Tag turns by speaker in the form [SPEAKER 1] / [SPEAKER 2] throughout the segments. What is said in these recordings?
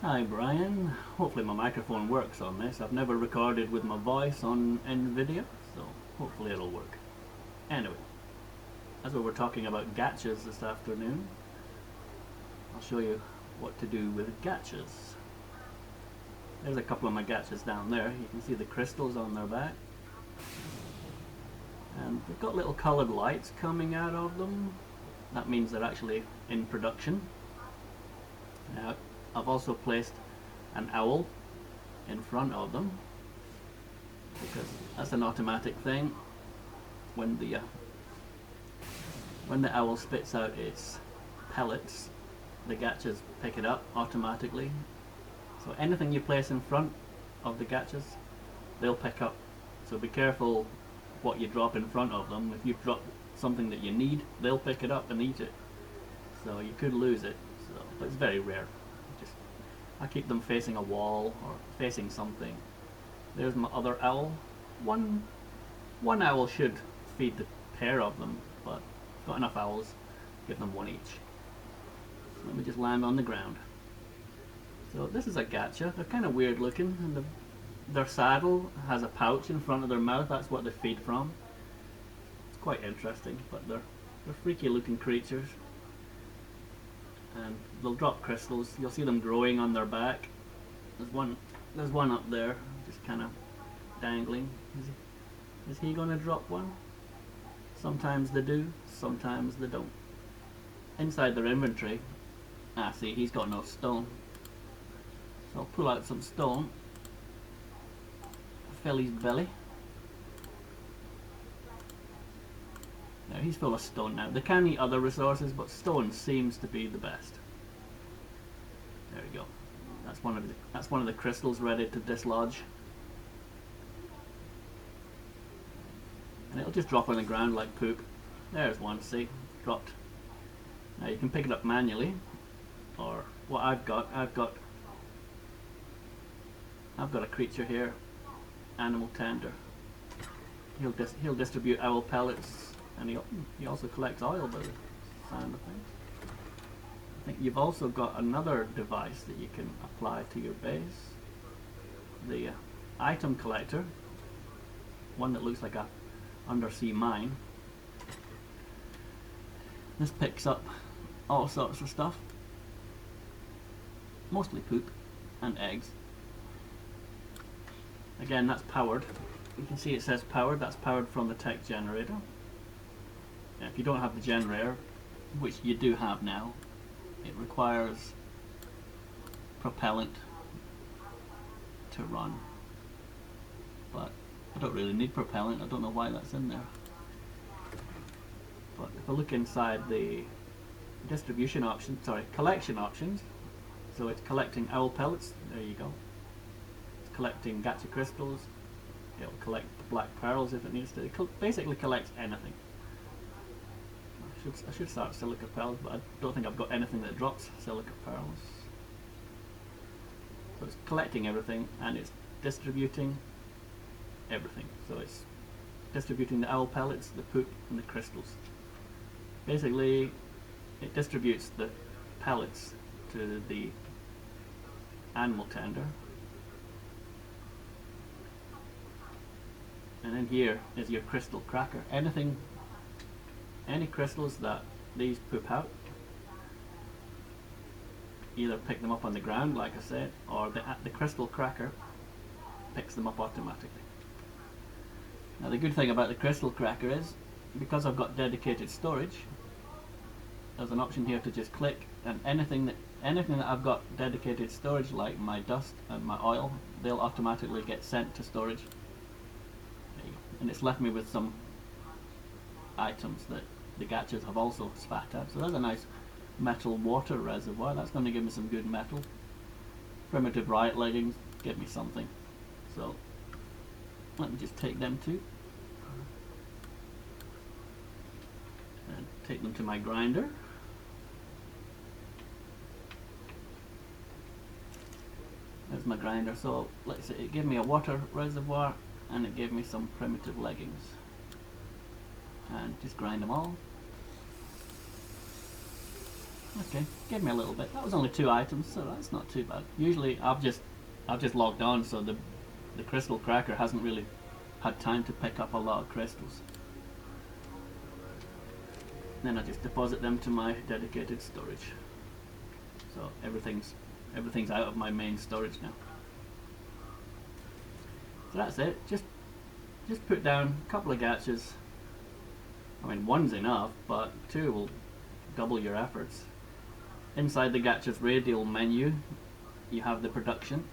[SPEAKER 1] Hi Brian, hopefully my microphone works on this. I've never recorded with my voice in video, so hopefully it'll work. Anyway, as we were talking about gachas this afternoon, I'll show you what to do with gachas. There's a couple of my gachas down there. You can see the crystals on their back. And they've got little coloured lights coming out of them. That means they're actually in production. Now, I've also placed an owl in front of them because that's an automatic thing. When the owl spits out its pellets, the gachas pick it up automatically. So anything you place in front of the gachas, they'll pick up. So be careful what you drop in front of them. If you drop something that you need, they'll pick it up and eat it. So you could lose it. But it's very rare. I keep them facing a wall or facing something. There's my other owl. One owl should feed the pair of them, but I've got enough owls, give them one each. Let me just land on the ground. So this is a gacha. They're kind of weird looking, and their saddle has a pouch in front of their mouth. That's what they feed from. It's quite interesting, but they're freaky looking creatures. And they'll drop crystals. You'll see them growing on their back. There's one up there, just kind of dangling. Is he going to drop one? Sometimes they do, sometimes they don't. Inside their inventory, see, he's got no stone. So I'll pull out some stone, fill his belly. Now he's full of stone now. They can eat other resources, but stone seems to be the best. There we go. That's one of the crystals ready to dislodge. And it'll just drop on the ground like poop. There's one, see? Dropped. Now you can pick it up manually, or what I've got a creature here, animal tender. He'll distribute owl pellets. And he also collects oil by the sound of things. I think you've also got another device that you can apply to your base. The item collector. One that looks like a undersea mine. This picks up all sorts of stuff. Mostly poop and eggs. Again, that's powered. You can see it says powered. That's powered from the tech generator. If you don't have the generator, which you do have now, it requires propellant to run. But I don't really need propellant. I don't know why that's in there. But if I look inside the distribution options, collection options, so it's collecting owl pellets. There you go. It's collecting gacha crystals. It'll collect the black pearls if it needs to. It basically collects anything. I should start silica pearls, but I don't think I've got anything that drops silica pearls. So it's collecting everything and it's distributing everything. So it's distributing the owl pellets, the poop, and the crystals. Basically, it distributes the pellets to the animal tender. And then here is your crystal cracker. Any crystals that these poop out, either pick them up on the ground, like I said, or the crystal cracker picks them up automatically. Now the good thing about the crystal cracker is, because I've got dedicated storage, there's an option here to just click, and anything that I've got dedicated storage, like my dust and my oil, they'll automatically get sent to storage. There you go. And it's left me with some items that the gachas have also spat out. So there's a nice metal water reservoir. That's going to give me some good metal. Primitive riot leggings give me something. So let me just take them too. And take them to my grinder. There's my grinder. So let's say it gave me a water reservoir and it gave me some primitive leggings. And just grind them all. Okay, gave me a little bit. That was only 2 items, so that's not too bad. Usually I've just logged on, so the crystal cracker hasn't really had time to pick up a lot of crystals. Then I just deposit them to my dedicated storage. So everything's out of my main storage now. So that's it. Just put down a couple of gachas. I mean, one's enough, but 2 will double your efforts. Inside the gacha's radial menu, you have the production,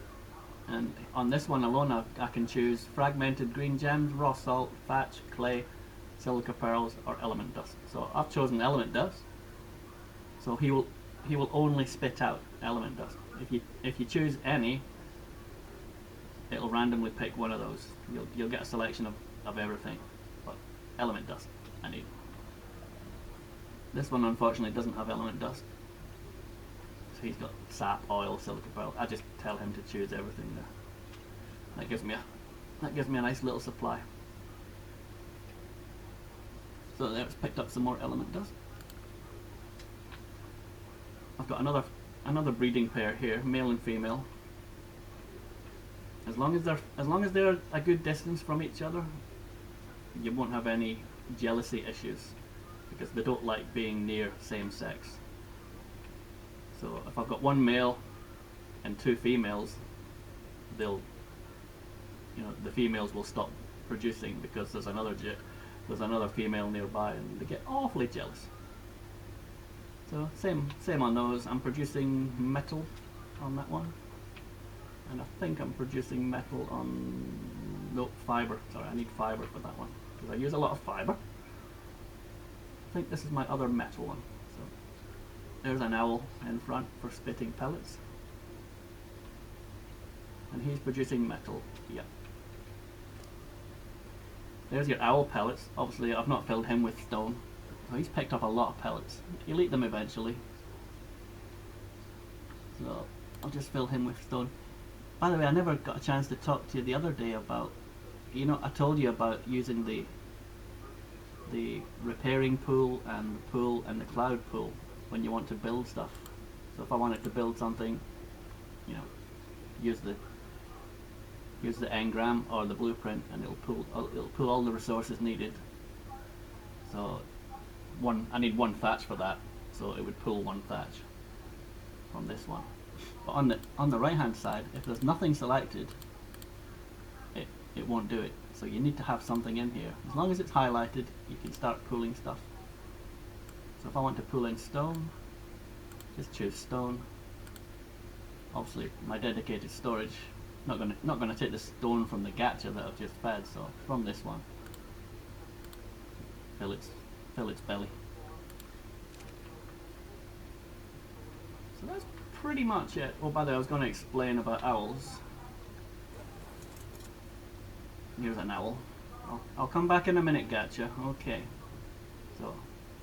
[SPEAKER 1] and on this one alone I can choose fragmented green gems, raw salt, thatch, clay, silica pearls, or element dust. So I've chosen element dust. So he will only spit out element dust. If you choose any, it'll randomly pick one of those. You'll get a selection of everything, but element dust I need. This one unfortunately doesn't have element dust. So he's got sap, oil, silica pearl. I just tell him to choose everything there. That gives me a nice little supply. So there, it's picked up some more element dust. I've got another breeding pair here, male and female. As long as they're a good distance from each other, you won't have any jealousy issues, because they don't like being near same sex. So if I've got one male and 2 females, the females will stop producing because there's another female nearby, and they get awfully jealous. So same on those. I'm producing metal on that one, and I think I'm producing metal on fiber. Sorry, I need fiber for that one because I use a lot of fiber. I think this is my other metal one. So there's an owl in front for spitting pellets, and he's producing metal. Yeah. There's your owl pellets. Obviously I've not filled him with stone. So he's picked up a lot of pellets. He'll eat them eventually. So I'll just fill him with stone. By the way, I never got a chance to talk to you the other day about, I told you about using the repairing pool and the cloud pool when you want to build stuff. So if I wanted to build something, use the engram or the blueprint, and it'll pull all the resources needed. So I need 1 thatch for that, so it would pull 1 thatch from this one. But on the right hand side, if there's nothing selected, it won't do it. So you need to have something in here. As long as it's highlighted, you can start pulling stuff. So if I want to pull in stone, just choose stone. Obviously my dedicated storage, not gonna take the stone from the gacha that I've just fed, so from this one, fill its belly. So that's pretty much it. Oh, by the way, I was going to explain about owls. Here's an owl. I'll come back in a minute, gacha. Okay. So,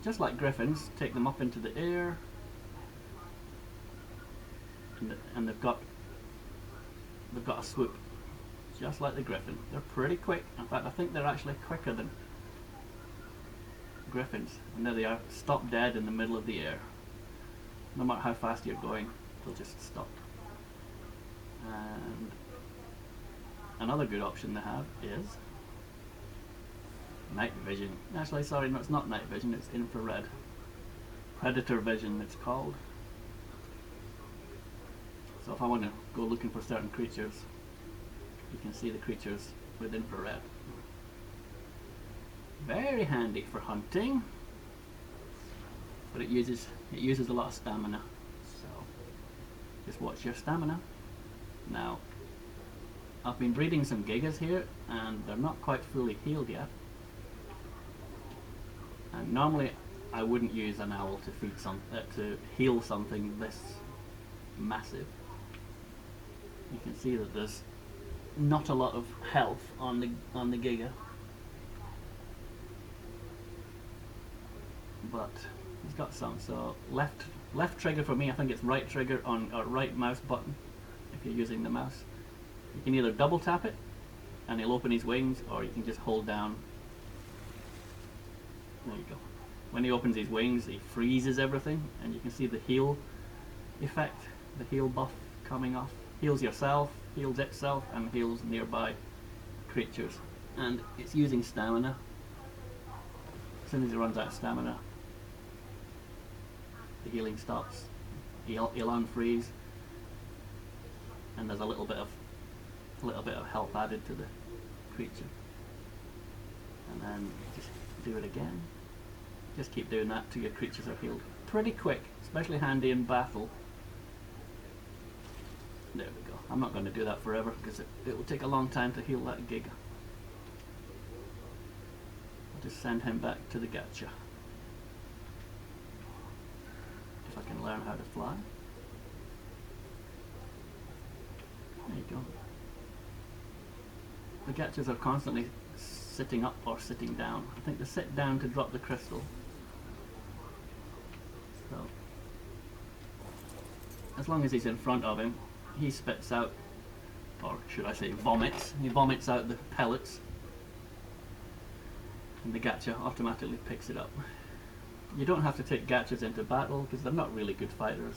[SPEAKER 1] just like griffins, take them up into the air, and they've got a swoop, just like the griffin. They're pretty quick. In fact, I think they're actually quicker than griffins. And there they are, stop dead in the middle of the air. No matter how fast you're going, they'll just stop. And another good option they have is night vision. Actually, sorry, no, it's not night vision, it's infrared. Predator vision, it's called. So if I want to go looking for certain creatures, you can see the creatures with infrared. Very handy for hunting, but it uses a lot of stamina. So just watch your stamina. Now, I've been breeding some gigas here, and they're not quite fully healed yet. And normally, I wouldn't use an owl to heal something this massive. You can see that there's not a lot of health on the giga, but he's got some. So left trigger for me, I think it's right trigger on or right mouse button if you're using the mouse. You can either double tap it and he'll open his wings, or you can just hold down. There you go. when he opens his wings, he freezes everything, and you can see the heal effect, the heal buff coming off. Heals yourself, heals itself, and heals nearby creatures. And it's using stamina. As soon as he runs out of stamina, the healing stops. He'll unfreeze, and there's a little bit of health added to the creature. And then just do it again. Just keep doing that till your creatures are healed. Pretty quick, especially handy in battle. There we go. I'm not going to do that forever because it will take a long time to heal that Giga. I'll just send him back to the Gacha. If I can learn how to fly. There you go. The Gachas are constantly sitting up or sitting down. I think they sit down to drop the crystal. So, as long as he's in front of him, he spits out, or should I say vomits, he vomits out the pellets, and the Gacha automatically picks it up. You don't have to take Gachas into battle because they're not really good fighters.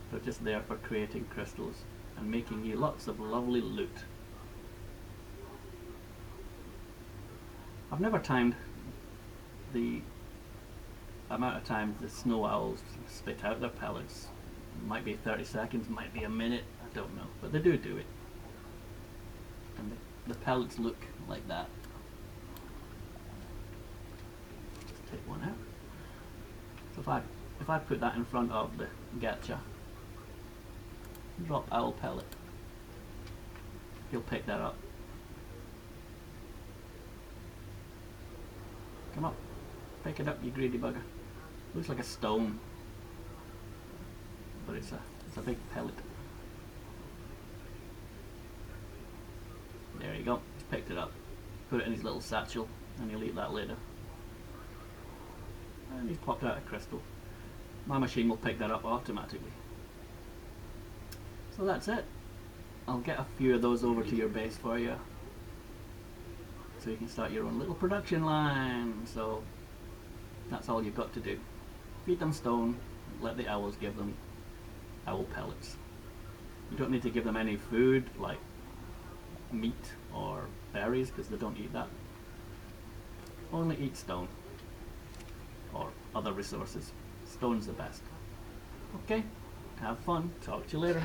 [SPEAKER 1] They're just there for creating crystals and making you lots of lovely loot. I've never timed the amount of times the snow owls spit out their pellets. It might be 30 seconds, might be a minute, I don't know, but they do it. And the pellets look like that. Just take one out. So if I put that in front of the Gacha, drop owl pellet, he'll pick that up. Come up, pick it up, you greedy bugger. Looks like a stone, but it's a big pellet. There you go, he's picked it up. Put it in his little satchel, and he'll eat that later. And he's popped out a crystal. My machine will pick that up automatically. So that's it. I'll get a few of those over to your base for you, so you can start your own little production line. So that's all you've got to do. Feed them stone, let the owls give them owl pellets. You don't need to give them any food like meat or berries because they don't eat that. Only eat stone or other resources. Stone's the best. Okay, have fun. Talk to you later.